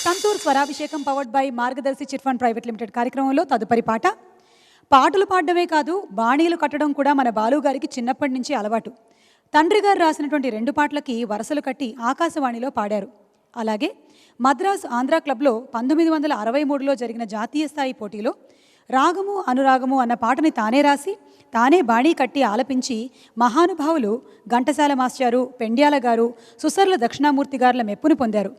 Santoor Swarabhishekam powered by Margadarsi chit fund private limited కార్యక్రమంలో తదుపరి పాట. పాటలు పాడడమే కాదు, బాణీలు కట్టడం కూడా మన బాలు గారికి చిన్నప్పటి నుంచి అలవాటు. తండ్రి గారు రాసినటువంటి 2 పాటలకి వరసలు కట్టి ఆకాశవాణిలో పాడారు. అలాగే మద్రాస్ ఆంధ్ర క్లబ్లో 1963లో జరిగిన జాతీయ స్థాయి పోటీలో రాగము అనురాగము అన్న పాటని తానే రాసి తానే బాణీ కట్టి ఆలపించి మహానుభావులు ఘంటసాల మాస్టారు, పెండ్యాల గారు, సుసర్ల దక్షిణామూర్తి గారుల మెప్పును పొందారు.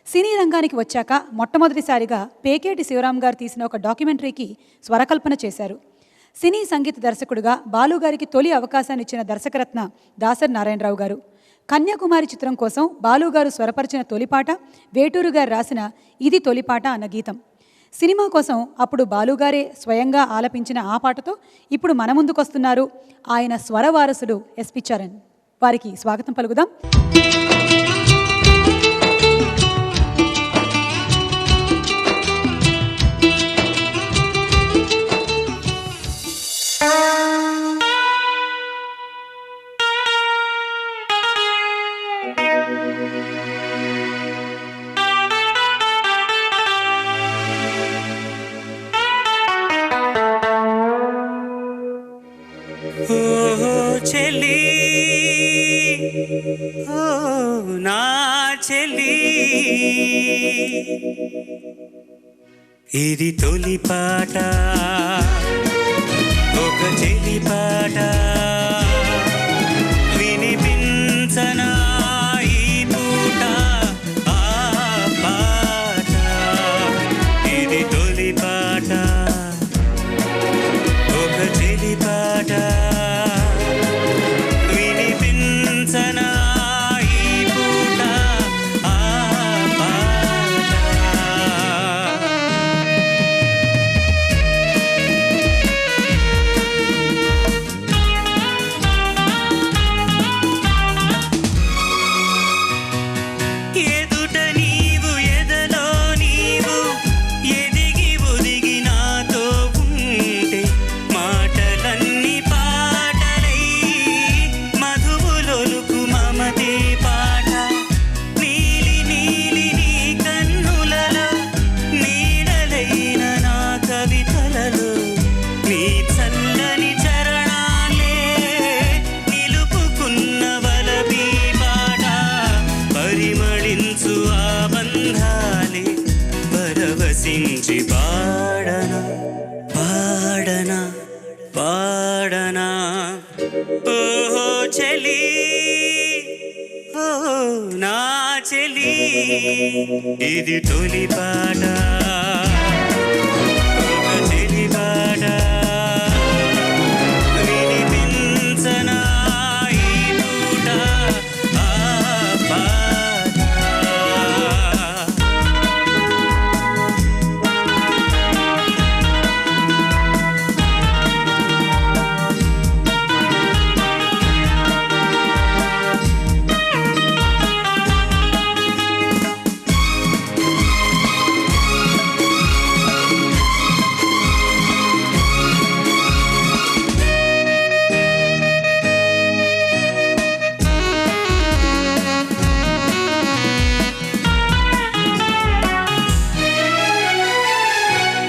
సినీ రంగానికి వచ్చాక మొట్టమొదటిసారిగా పేకేటి శివరాం గారు తీసిన ఒక డాక్యుమెంటరీకి స్వరకల్పన చేశారు. సినీ సంగీత దర్శకుడిగా బాలుగారికి తొలి అవకాశాన్ని ఇచ్చిన దర్శకరత్న దాసరి నారాయణరావు గారు. కన్యాకుమారి చిత్రం కోసం బాలుగారు స్వరపరిచిన తొలిపాట, వేటూరు గారు రాసిన ఇది తొలిపాట అన్న గీతం. సినిమా కోసం అప్పుడు బాలుగారే స్వయంగా ఆలపించిన ఆ పాటతో ఇప్పుడు మన ముందుకొస్తున్నారు ఆయన స్వర వారసుడు ఎస్పి చరణ్. వారికి స్వాగతం పలుకుదాం. చెలి ఓ నా చెలి, ఇది తొలి పాట, ఒక చెలి పాట, వినిపించనా ఈ పూట ఆ పాట. ఇది తొలి పాట, ఒక చెలి పాట, పాడనా పాడనా పాడనా ఓహో చెలి ఓ నా చెలి, ఇది తొలి పాట, ఒక చెలి పాట, వినిపించనా ఈ పూట ఆ పాట.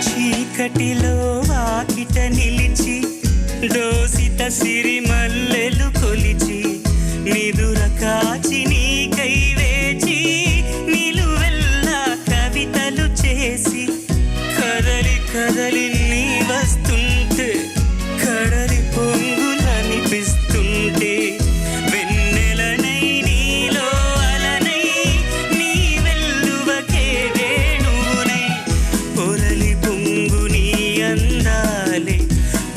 చీకటిలో వాకిట నిలిచి దోసిట సిరిమల్లెలు కొలిచి నిదుర కాచి నీకై వేచి నిలువెల్లా కవితలు చేసి కదలి కదలి నీ వస్తుంటే కడలి పొంగులనిపిస్తుంటే వెన్నెలనై నీలో అలనై నీ వెల్లువకే వేణువునై పొరలి పొంగు నీ అందాలే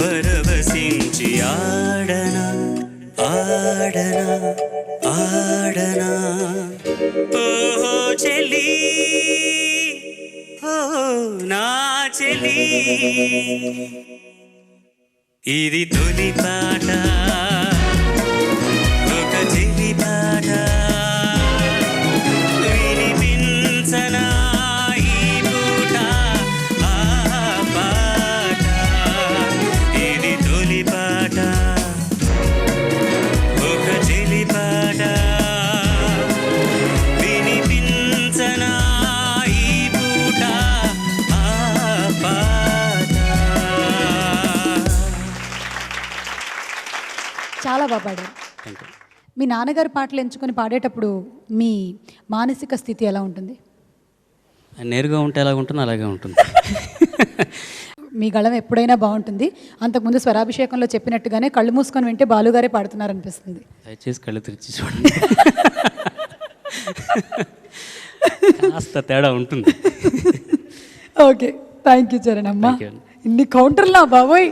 పరవశించి ఆడనా ఆడనా ఆడనా ఓహో చెలి ఓ నా చెలి, ఇది తొలి పాట, ఒక చెలి పాట, వినిపించనా ఈ పూట ఆ పాట. ఇది తొలి పాట, ఒక చెలి పాట, వినిపించనా ఈ చాలా బాగా పాడారు. Thank you. మీ నాన్నగారు పాటలు ఎంచుకొని పాడేటప్పుడు మీ మానసిక స్థితి ఎలా ఉంటుంది? నేరుగా ఉంటే ఎలాగ ఉంటుందో అలాగే ఉంటుంది. మీ గళం ఎప్పుడైనా బాగుంటుంది. అంతకుముందు స్వరాభిషేకంలో చెప్పినట్టుగానే కళ్ళు మూసుకొని వింటే బాలుగారే పాడుతున్నారనిపిస్తుంది. దయచేసి కళ్ళు తెరిచి చూడండి. కాస్త తేడా ఉంటుంది. ఓకే, థ్యాంక్ యూ చరణ్ అమ్మ. Thank you. ఇన్ని కౌంటర్లా బాబోయ్.